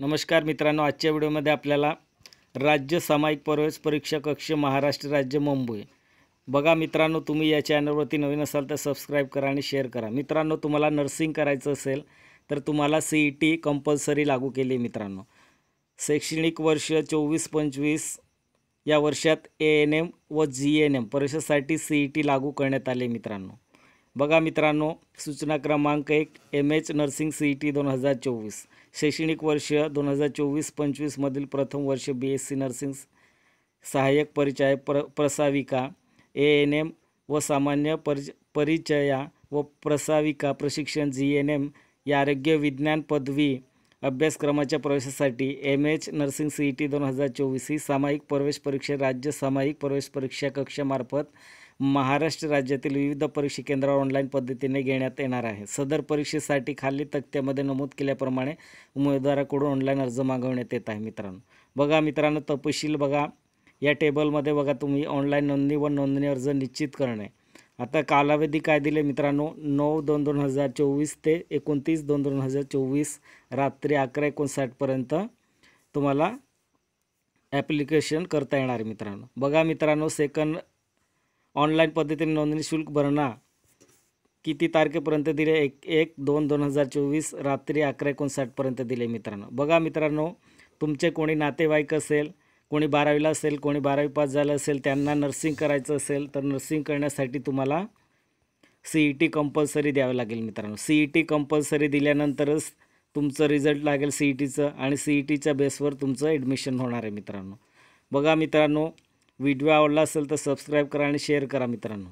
नमस्कार मित्रांनो, आजच्या व्हिडिओमध्ये आपल्याला राज्य सामायिक प्रवेश परीक्षा कक्ष महाराष्ट्र राज्य मुंबई बघा मित्रांनो, तुम्ही या चॅनलवरती नवीन असाल तर सबस्क्राईब करा आणि शेअर करा। मित्रांनो, तुम्हाला नर्सिंग करायचं असेल तर तुम्हाला CET कंपल्सरी लागू केली आहे। मित्रांनो, शैक्षणिक वर्ष 24-25 या वर्षात ANM व GNM परीक्षेसाठी CET लागू करण्यात आले। मित्रांनो बघा मित्रांनो, सूचना क्रमांक 1 MH नर्सिंग CET 2024 शैक्षणिक वर्ष 2024-25 मधील प्रथम वर्ष BSc नर्सिंग सहाय्यक परिचायक प्रसाविका ANM व सामान्य परिचया व प्रसाविका प्रशिक्षण GNM या आरोग्य विज्ञान पदवी अभ्यासक्रमाच्या प्रवेशासाठी MH नर्सिंग CET 2024 ही सामायिक प्रवेश परीक्षा राज्य सामायिक प्रवेश परीक्षा कक्षामार्फत महाराष्ट्र राज्यातील विविध परीक्षा केंद्रावर ऑनलाईन पद्धतीने घेण्यात येणार आहे। सदर परीक्षेसाठी खाली तक्त्यामध्ये नमूद केल्याप्रमाणे उमेदवाराकडून ऑनलाईन अर्ज मागवण्यात येत आहे। मित्रांनो बघा मित्रांनो, तपशील बघा या टेबलमध्ये बघा, तुम्ही ऑनलाईन नोंदणी व नोंदणी अर्ज निश्चित करणे। आता कालावधी काय दिले मित्रांनो, 9/2/2024 ते 29/2/2024 रात्री 11:59 पर्यंत तुम्हाला ॲप्लिकेशन करता येणार आहे। मित्रांनो बघा मित्रांनो, सेकंड ऑनलाईन पद्धतीने नोंदणी शुल्क भरणा किती तारखेपर्यंत दिले, 1/2/2024 रात्री 11:59 पर्यंत दिले। मित्रांनो बघा मित्रांनो, तुमचे कोणी नातेवाईक असेल, कोणी 12वीला असेल, कोणी 12वी पास झालं असेल, त्यांना नर्सिंग करायचं असेल तर नर्सिंग करण्यासाठी तुम्हाला CET कंपल्सरी द्यावं लागेल। मित्रांनो CET कंपल्सरी दिल्यानंतरच तुमचं रिझल्ट लागेल CETचं आणि CETच्या बेसवर तुमचं ॲडमिशन होणार आहे। मित्रांनो बघा मित्रांनो, व्हिडिओ आवडला असेल तर सबस्क्राईब करा आणि शेअर करा। मित्रांनो